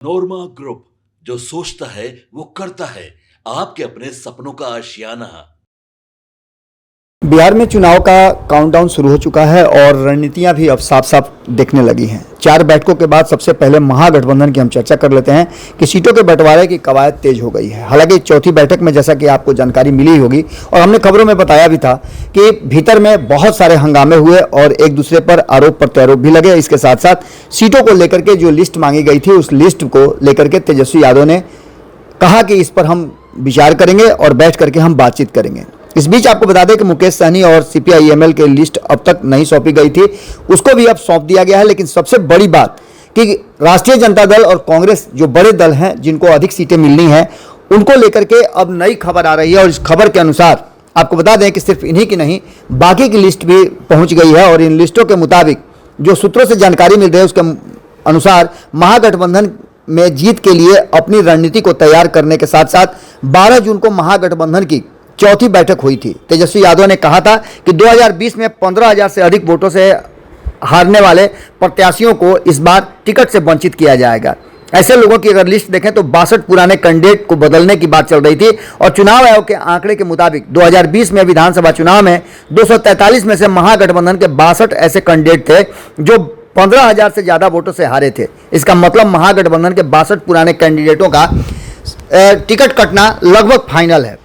नोरमा group, जो सोचता है वो करता है। आपके अपने सपनों का आशियाना। बिहार में चुनाव का काउंटडाउन शुरू हो चुका है और रणनीतियां भी अब साफ साफ दिखने लगी हैं। 4 बैठकों के बाद सबसे पहले महागठबंधन की हम चर्चा कर लेते हैं कि सीटों के बंटवारे की कवायद तेज हो गई है। हालांकि चौथी बैठक में जैसा कि आपको जानकारी मिली होगी और हमने खबरों में बताया भी था कि भीतर में बहुत सारे हंगामे हुए और एक दूसरे पर आरोप प्रत्यारोप भी लगे। इसके साथ साथ सीटों को लेकर के जो लिस्ट मांगी गई थी उस लिस्ट को लेकर के तेजस्वी यादव ने कहा कि इस पर हम विचार करेंगे और बैठ करके हम बातचीत करेंगे। इस बीच आपको बता दें कि मुकेश सहनी और सीपीआई-एमएल के लिस्ट अब तक नहीं सौंपी गई थी, उसको भी अब सौंप दिया गया है। लेकिन सबसे बड़ी बात कि राष्ट्रीय जनता दल और कांग्रेस जो बड़े दल हैं जिनको अधिक सीटें मिलनी हैं, उनको लेकर के अब नई खबर आ रही है। और इस खबर के अनुसार आपको बता दें कि सिर्फ इन्हीं की नहीं, बाकी की लिस्ट भी पहुंच गई है। और इन लिस्टों के मुताबिक जो सूत्रों से जानकारी मिल रही है उसके अनुसार महागठबंधन में जीत के लिए अपनी रणनीति को तैयार करने के साथ साथ 12 जून को महागठबंधन की चौथी बैठक हुई थी। तेजस्वी यादव ने कहा था कि 2020 में 15,000 से अधिक वोटों से हारने वाले प्रत्याशियों को इस बार टिकट से वंचित किया जाएगा। ऐसे लोगों की अगर लिस्ट देखें तो 62 पुराने कैंडिडेट को बदलने की बात चल रही थी। और चुनाव आयोग के आंकड़े के मुताबिक 2020 में विधानसभा चुनाव में 243 में से महागठबंधन के 62 ऐसे कैंडिडेट थे जो 15,000 से ज़्यादा वोटों से हारे थे। इसका मतलब महागठबंधन के 62 पुराने कैंडिडेटों का टिकट कटना लगभग फाइनल है।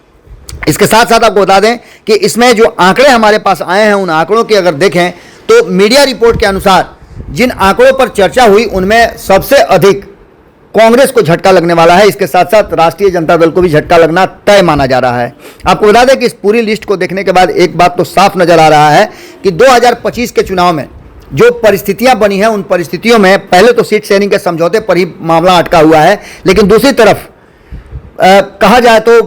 इसके साथ साथ आपको बता दें कि इसमें जो आंकड़े हमारे पास आए हैं उन आंकड़ों की अगर देखें तो मीडिया रिपोर्ट के अनुसार जिन आंकड़ों पर चर्चा हुई उनमें सबसे अधिक कांग्रेस को झटका लगने वाला है। इसके साथ साथ राष्ट्रीय जनता दल को भी झटका लगना तय माना जा रहा है। आपको बता दें कि इस पूरी लिस्ट को देखने के बाद एक बात तो साफ नजर आ रहा है कि 2025 के चुनाव में जो परिस्थितियां बनी हैं उन परिस्थितियों में पहले तो सीट शेयरिंग के समझौते पर ही मामला अटका हुआ है, लेकिन दूसरी तरफ कहा जाए तो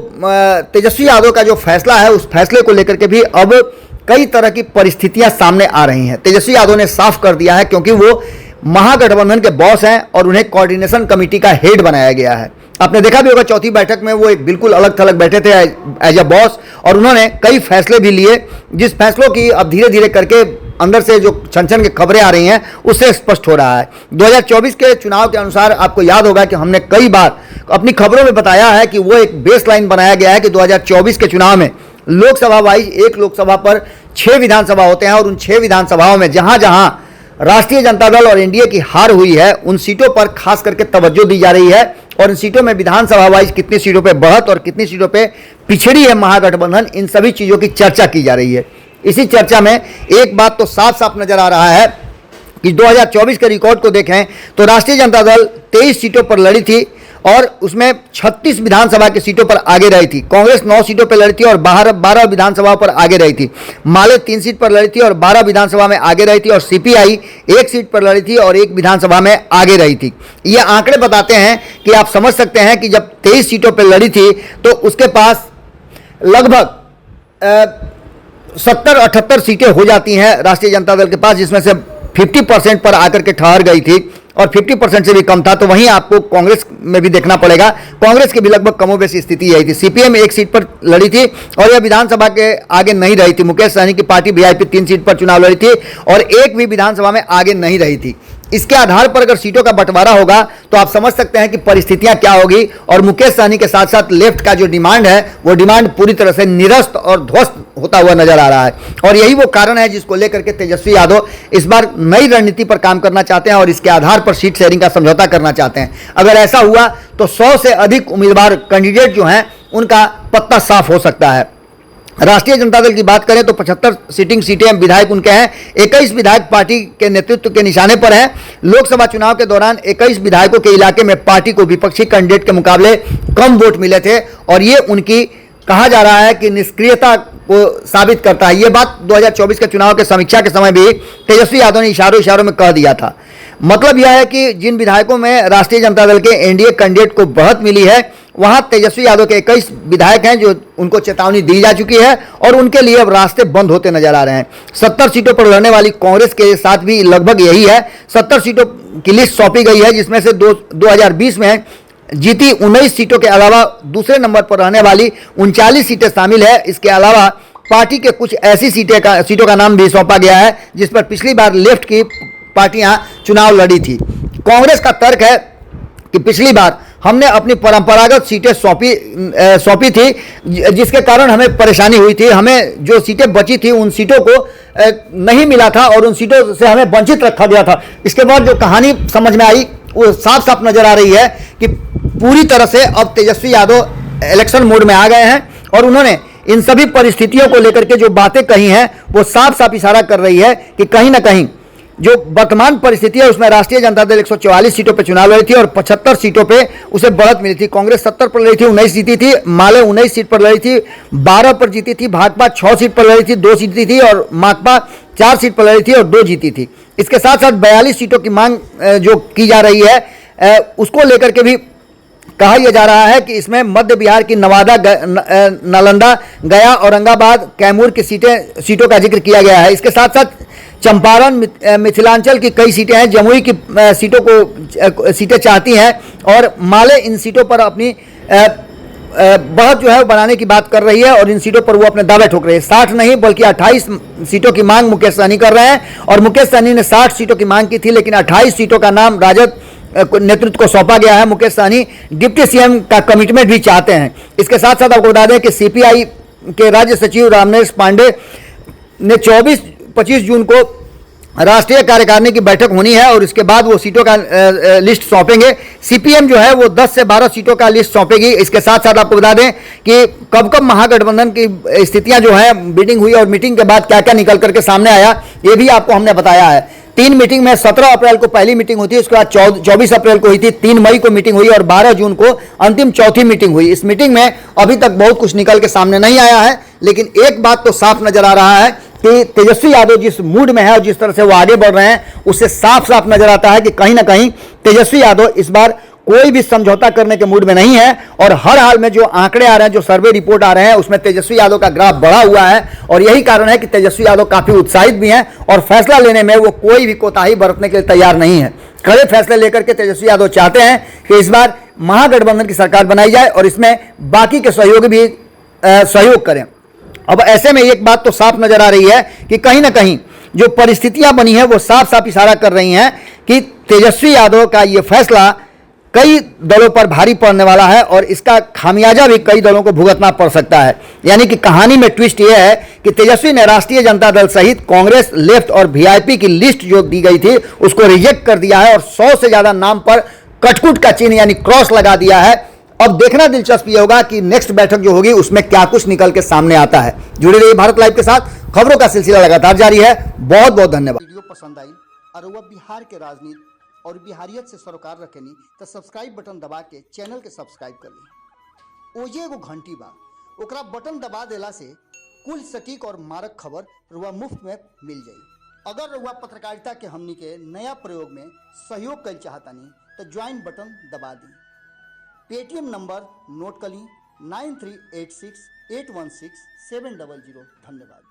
तेजस्वी यादव का जो फैसला है उस फैसले को लेकर के भी अब कई तरह की परिस्थितियां सामने आ रही हैं। तेजस्वी यादव ने साफ कर दिया है क्योंकि वो महागठबंधन के बॉस हैं और उन्हें कोऑर्डिनेशन कमेटी का हेड बनाया गया है। आपने देखा भी होगा चौथी बैठक में वो एक बिल्कुल अलग थलग बैठे थे एज अ बॉस और उन्होंने कई फैसले भी लिए, जिस फैसलों की अब धीरे धीरे करके अंदर से जो छन छन की खबरें आ रही हैं उससे स्पष्ट हो रहा है। 2024 के चुनाव के अनुसार आपको याद होगा कि हमने कई बार अपनी खबरों में बताया है कि वो एक बेसलाइन बनाया गया है कि 2024 के चुनाव में लोकसभा वाइज एक लोकसभा पर 6 विधानसभा होते हैं और उन 6 विधानसभाओं में जहां जहां राष्ट्रीय जनता दल और एनडीए की हार हुई है उन सीटों पर खास करके तवज्जो दी जा रही है और इन सीटों में विधानसभा वाइज कितनी सीटों पर बढ़त और कितनी सीटों पर पिछड़ी है महागठबंधन, इन सभी चीज़ों की चर्चा की जा रही है। इसी चर्चा में एक बात तो साफ साफ नजर आ रहा है कि 2024 के रिकॉर्ड को देखें तो राष्ट्रीय जनता दल 23 सीटों पर लड़ी थी और उसमें 36 विधानसभा की सीटों पर आगे रही थी। कांग्रेस 9 सीटों पर लड़ी थी और 12 विधानसभाओं पर आगे रही थी। माले 3 सीट पर लड़ी थी और 12 विधानसभा में आगे रही थी और सीपीआई 1 सीट पर लड़ी थी और 1 विधानसभा में आगे रही थी। ये आंकड़े बताते हैं कि आप समझ सकते हैं कि जब 23 सीटों पर लड़ी थी तो उसके पास लगभग 70-78 सीटें हो जाती हैं राष्ट्रीय जनता दल के पास, जिसमें से 50% पर आकर के ठहर गई थी और 50% से भी कम था। तो वहीं आपको कांग्रेस में भी देखना पड़ेगा, कांग्रेस की भी लगभग कमोबेश स्थिति यही थी। सीपीएम 1 सीट पर लड़ी थी और यह विधानसभा के आगे नहीं रही थी। मुकेश सहनी की पार्टी वीआईपी 3 सीट पर चुनाव लड़ी थी और एक भी विधानसभा में आगे नहीं रही थी। इसके आधार पर अगर सीटों का बंटवारा होगा तो आप समझ सकते हैं कि परिस्थितियां क्या होगी। और मुकेश सहनी के साथ साथ लेफ्ट का जो डिमांड है वो डिमांड पूरी तरह से निरस्त और ध्वस्त होता हुआ नजर आ रहा है और यही वो कारण है जिसको लेकर के तेजस्वी यादव इस बार नई रणनीति पर काम करना चाहते हैं और इसके आधार पर सीट शेयरिंग का समझौता करना चाहते हैं। अगर ऐसा हुआ तो 100 से अधिक उम्मीदवार कैंडिडेट जो हैं उनका पत्ता साफ हो सकता है। राष्ट्रीय जनता दल की बात करें तो 75 सिटिंग सीटें विधायक उनके हैं, 21 विधायक पार्टी के नेतृत्व के निशाने पर हैं। लोकसभा चुनाव के दौरान 21 विधायकों के इलाके में पार्टी को विपक्षी कैंडिडेट के मुकाबले कम वोट मिले थे और ये उनकी कहा जा रहा है कि निष्क्रियता को साबित करता है। ये बात 2024 के चुनाव के समीक्षा के समय भी तेजस्वी यादव ने इशारों में कह दिया था। मतलब यह है कि जिन विधायकों में राष्ट्रीय जनता दल के एनडीए कैंडिडेट को बढ़त मिली है वहां तेजस्वी यादव के 21 विधायक हैं जो उनको चेतावनी दी जा चुकी है और उनके लिए अब रास्ते बंद होते नजर आ रहे हैं। 70 सीटों पर लड़ने वाली कांग्रेस के साथ भी लगभग यही है। 70 सीटों की लिस्ट सौंपी गई है जिसमें से 2020 में जीती 19 सीटों के अलावा दूसरे नंबर पर रहने वाली 39 सीटें शामिल है। इसके अलावा पार्टी के कुछ ऐसी सीटों का नाम भी सौंपा गया है जिस पर पिछली बार लेफ्ट की पार्टियां चुनाव लड़ी थी। कांग्रेस का तर्क है कि पिछली बार हमने अपनी परंपरागत सीटें सौंपी थी, जिसके कारण हमें परेशानी हुई थी। हमें जो सीटें बची थी उन सीटों को नहीं मिला था और उन सीटों से हमें वंचित रखा गया था। इसके बाद जो कहानी समझ में आई वो साफ साफ नजर आ रही है कि पूरी तरह से अब तेजस्वी यादव इलेक्शन मोड में आ गए हैं और उन्होंने इन सभी परिस्थितियों को लेकर के जो बातें कही हैं वो साफ साफ इशारा कर रही है कि कहीं ना कहीं जो वर्तमान परिस्थिति है उसमें राष्ट्रीय जनता दल 144 सीटों पर चुनाव लड़ी थी और 75 सीटों पे उसे बढ़त मिली थी। कांग्रेस 70 पर लड़ी थी, 19 जीती थी। माले 19 सीट पर लड़ी थी, 12 पर जीती थी। भाजपा 6 सीट पर लड़ी थी, 2 जीती थी और माकपा 4 सीट पर लड़ी थी और 2 जीती थी। इसके साथ साथ 42 सीटों की मांग जो की जा रही है उसको लेकर के भी कहा यह जा रहा है कि इसमें मध्य बिहार की नवादा, नालंदा, गया, औरंगाबाद, कैमूर की सीटों का जिक्र किया गया है। इसके साथ साथ चंपारण, मिथिलांचल की कई सीटें हैं, जमुई की सीटें चाहती हैं और माले इन सीटों पर अपनी बढ़त जो है बनाने की बात कर रही है और इन सीटों पर वो अपने दावे ठोक रही है। 60 नहीं बल्कि 28 सीटों की मांग मुकेश सहनी कर रहे हैं और मुकेश सहनी ने 60 सीटों की मांग की थी, लेकिन 28 सीटों का नाम राजद नेतृत्व को सौंपा गया है। मुकेश सहनी डिप्टी सीएम का कमिटमेंट भी चाहते हैं। इसके साथ साथ आपको बता दें कि सीपीआई के राज्य सचिव रामनेश पांडे ने 24-25 जून को राष्ट्रीय कार्यकारिणी की बैठक होनी है और इसके बाद वो सीटों का लिस्ट सौंपेंगे। सीपीएम जो है वो 10 से 12 सीटों का लिस्ट सौंपेगी। इसके साथ साथ आपको बता दें कि कब कब महागठबंधन की स्थितियां जो है मीटिंग हुई और मीटिंग के बाद क्या क्या निकल करके सामने आया ये भी आपको हमने बताया है। 3 मीटिंग में 17 अप्रैल को पहली मीटिंग हुई थी, उसके बाद 24 अप्रैल को हुई थी, 3 मई को मीटिंग हुई और 12 जून को अंतिम चौथी मीटिंग हुई। इस मीटिंग में अभी तक बहुत कुछ निकल के सामने नहीं आया है, लेकिन एक बात तो साफ नजर आ रहा है कि तेजस्वी यादव जिस मूड में है और जिस तरह से वो आगे बढ़ रहे हैं उससे साफ साफ नजर आता है कि कहीं ना कहीं तेजस्वी यादव इस बार कोई भी समझौता करने के मूड में नहीं है और हर हाल में जो आंकड़े आ रहे हैं, जो सर्वे रिपोर्ट आ रहे हैं, उसमें तेजस्वी यादव का ग्राफ बढ़ा हुआ है और यही कारण है कि तेजस्वी यादव काफी उत्साहित भी हैं और फैसला लेने में वो कोई भी कोताही बरतने के लिए तैयार नहीं है। कड़े फैसले लेकर के तेजस्वी यादव चाहते हैं कि इस बार महागठबंधन की सरकार बनाई जाए और इसमें बाकी के सहयोगी भी सहयोग करें। अब ऐसे में एक बात तो साफ नजर आ रही है कि कहीं ना कहीं जो परिस्थितियां बनी है वो साफ साफ इशारा कर रही हैं कि तेजस्वी यादव का ये फैसला कई दलों पर भारी पड़ने वाला है और इसका खामियाजा भी कई दलों को भुगतना पड़ सकता है। यानी कि कहानी में ट्विस्ट यह है कि तेजस्वी ने राष्ट्रीय जनता दल सहित कांग्रेस, लेफ्ट और वीआईपी की लिस्ट जो दी गई थी उसको रिजेक्ट कर दिया है और 100 से ज्यादा नाम पर कटकुट का चिन्ह यानी क्रॉस लगा दिया है। अब देखना दिलचस्प ये होगा कि नेक्स्ट बैठक जो होगी उसमें क्या कुछ निकल के सामने आता है। जुड़े रहिए भारत लाइव के साथ, खबरों का सिलसिला लगातार जारी है। बहुत बहुत धन्यवाद। वीडियो पसंद आई और वह बिहार के राजनीति और बिहारियत से सरोकार रखेनी तो सब्सक्राइब बटन दबा के चैनल के सब्सक्राइब कर ली। ओजे एगो घंटी बा, ओकरा बटन दबा देला से कुल सटीक और मारक खबर रुआ मुफ्त में मिल जाई। अगर रुआ पत्रकारिता के हमनी के नया प्रयोग में सहयोग कर चाहतानी तो ज्वाइन बटन दबा दी। पेटीएम नंबर नोट कर ली 9386816700। धन्यवाद।